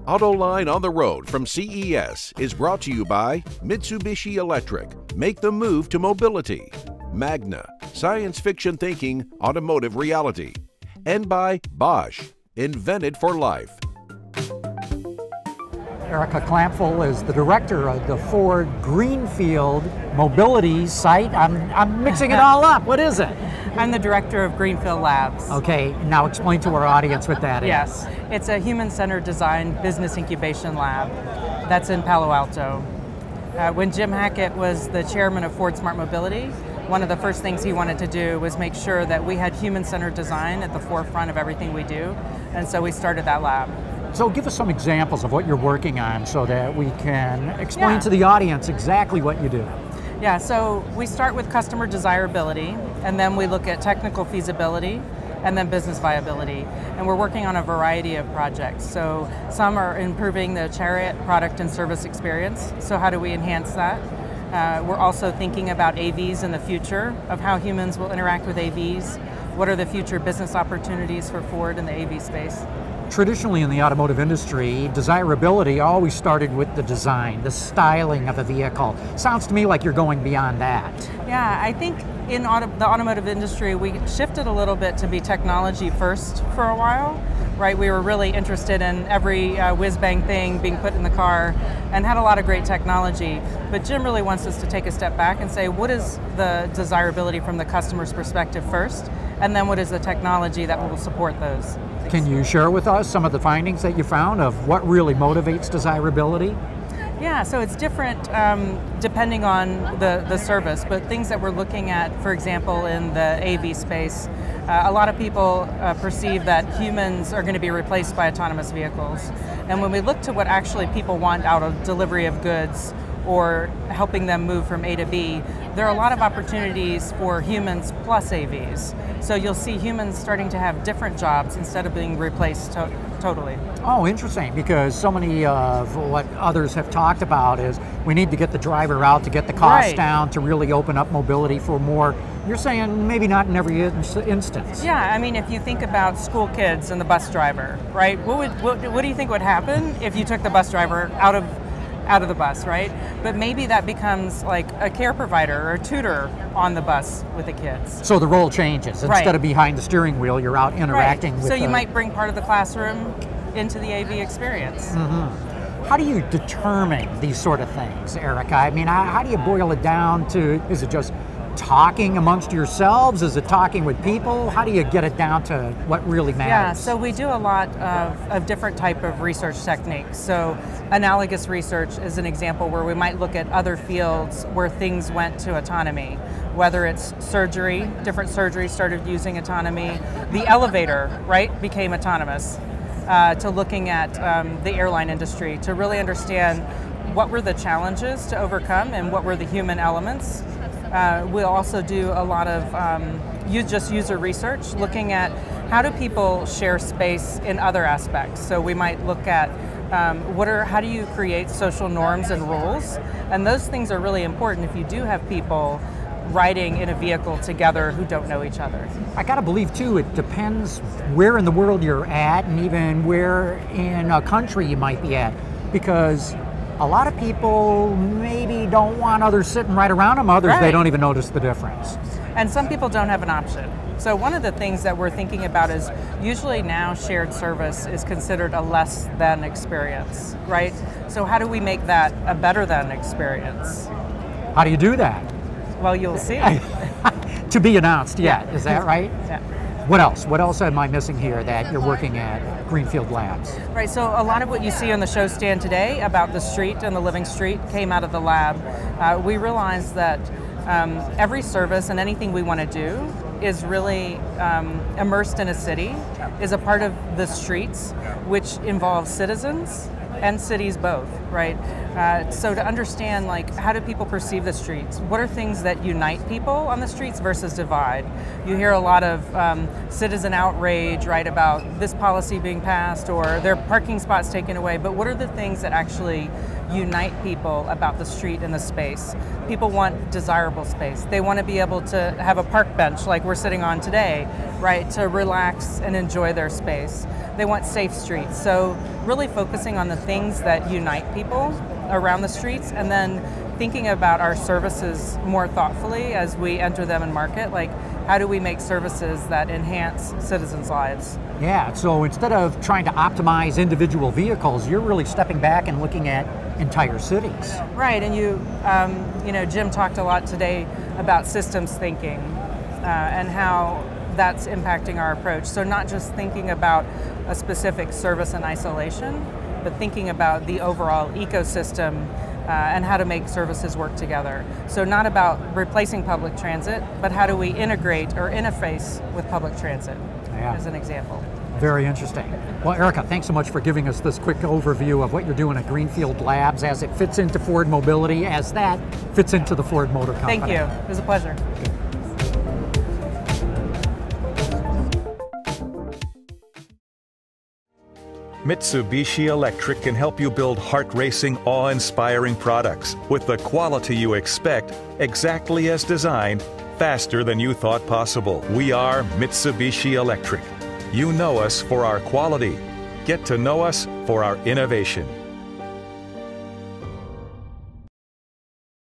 AutoLine on the Road from CES is brought to you by Mitsubishi Electric, make the move to mobility, Magna, science fiction thinking, automotive reality, and by Bosch, invented for life. Erica Klampfl is the director of the Ford Greenfield Mobility site. I'm mixing it all up. What is it? I'm the director of Greenfield Labs. Okay, now explain to our audience what that is. Yes, it's a human-centered design business incubation lab that's in Palo Alto. When Jim Hackett was the chairman of Ford Smart Mobility, one of the first things he wanted to do was make sure that we had human-centered design at the forefront of everything we do, and so we started that lab. So give us some examples of what you're working on so that we can explain to the audience exactly what you do. Yeah, so we start with customer desirability, and then we look at technical feasibility, and then business viability. And we're working on a variety of projects. So some are improving the Chariot product and service experience. So how do we enhance that? We're also thinking about AVs in the future, of how humans will interact with AVs. What are the future business opportunities for Ford in the AV space? Traditionally in the automotive industry, desirability always started with the design, the styling of a vehicle. Sounds to me like you're going beyond that. Yeah, I think in the automotive industry, we shifted a little bit to be technology first for a while, right? We were really interested in every whiz-bang thing being put in the car and had a lot of great technology. But Jim really wants us to take a step back and say, what is the desirability from the customer's perspective first? And then what is the technology that will support those? Can you share with us some of the findings that you found of what really motivates desirability? Yeah, so it's different depending on the service, but things that we're looking at, for example, in the AV space, a lot of people perceive that humans are going to be replaced by autonomous vehicles. And when we look to what actually people want out of delivery of goods or helping them move from A to B, there are a lot of opportunities for humans plus AVs. So you'll see humans starting to have different jobs instead of being replaced totally. Oh, interesting, because so many of what others have talked about is we need to get the driver out to get the costs down to really open up mobility for more. You're saying maybe not in every instance. Yeah, I mean, if you think about school kids and the bus driver, right? What do you think would happen if you took the bus driver out of the bus, right? But maybe that becomes like a care provider or a tutor on the bus with the kids. So the role changes. Instead of behind the steering wheel, you're out interacting with So you might bring part of the classroom into the AV experience. Mm-hmm. How do you determine these sort of things, Erica? I mean, how do you boil it down to, is it just talking amongst yourselves? Is it talking with people? How do you get it down to what really matters? Yeah, so we do a lot of different type of research techniques. So analogous research is an example where we might look at other fields where things went to autonomy, whether it's surgery, different surgeries started using autonomy, the elevator, right, became autonomous, to looking at the airline industry to really understand what were the challenges to overcome and what were the human elements. We'll also do a lot of user research, looking at how do people share space in other aspects. So we might look at how do you create social norms and rules, and those things are really important if you do have people riding in a vehicle together who don't know each other. I gotta believe too, it depends where in the world you're at and even where in a country you might be at, because a lot of people maybe don't want others sitting right around them, others they don't even notice the difference. And some people don't have an option. So one of the things that we're thinking about is usually now shared service is considered a less than experience, right? So how do we make that a better than experience? How do you do that? Well, you'll see. To be announced, is that right? Yeah. What else? What else am I missing here that you're working at Greenfield Labs? Right, so a lot of what you see on the show stand today about the street and the living street came out of the lab. We realized that every service and anything we want to do is really immersed in a city, is a part of the streets, which involves citizens and cities both, right? So to understand, like, how do people perceive the streets? What are things that unite people on the streets versus divide? You hear a lot of citizen outrage, right, about this policy being passed or their parking spots taken away, but what are the things that actually unite people about the street and the space. People want desirable space. They want to be able to have a park bench like we're sitting on today, right, to relax and enjoy their space. They want safe streets. So really focusing on the things that unite people around the streets, and then thinking about our services more thoughtfully as we enter them in market. Like, how do we make services that enhance citizens' lives? Yeah, so instead of trying to optimize individual vehicles, you're really stepping back and looking at entire cities. Right, and you know, Jim talked a lot today about systems thinking and how that's impacting our approach. So not just thinking about a specific service in isolation, but thinking about the overall ecosystem and how to make services work together. So not about replacing public transit, but how do we integrate or interface with public transit, as an example. Very interesting. Well, Erica, thanks so much for giving us this quick overview of what you're doing at Greenfield Labs as it fits into Ford Mobility, as that fits into the Ford Motor Company. Thank you. It was a pleasure. Mitsubishi Electric can help you build heart-racing, awe-inspiring products with the quality you expect, exactly as designed, faster than you thought possible. We are Mitsubishi Electric. You know us for our quality. Get to know us for our innovation.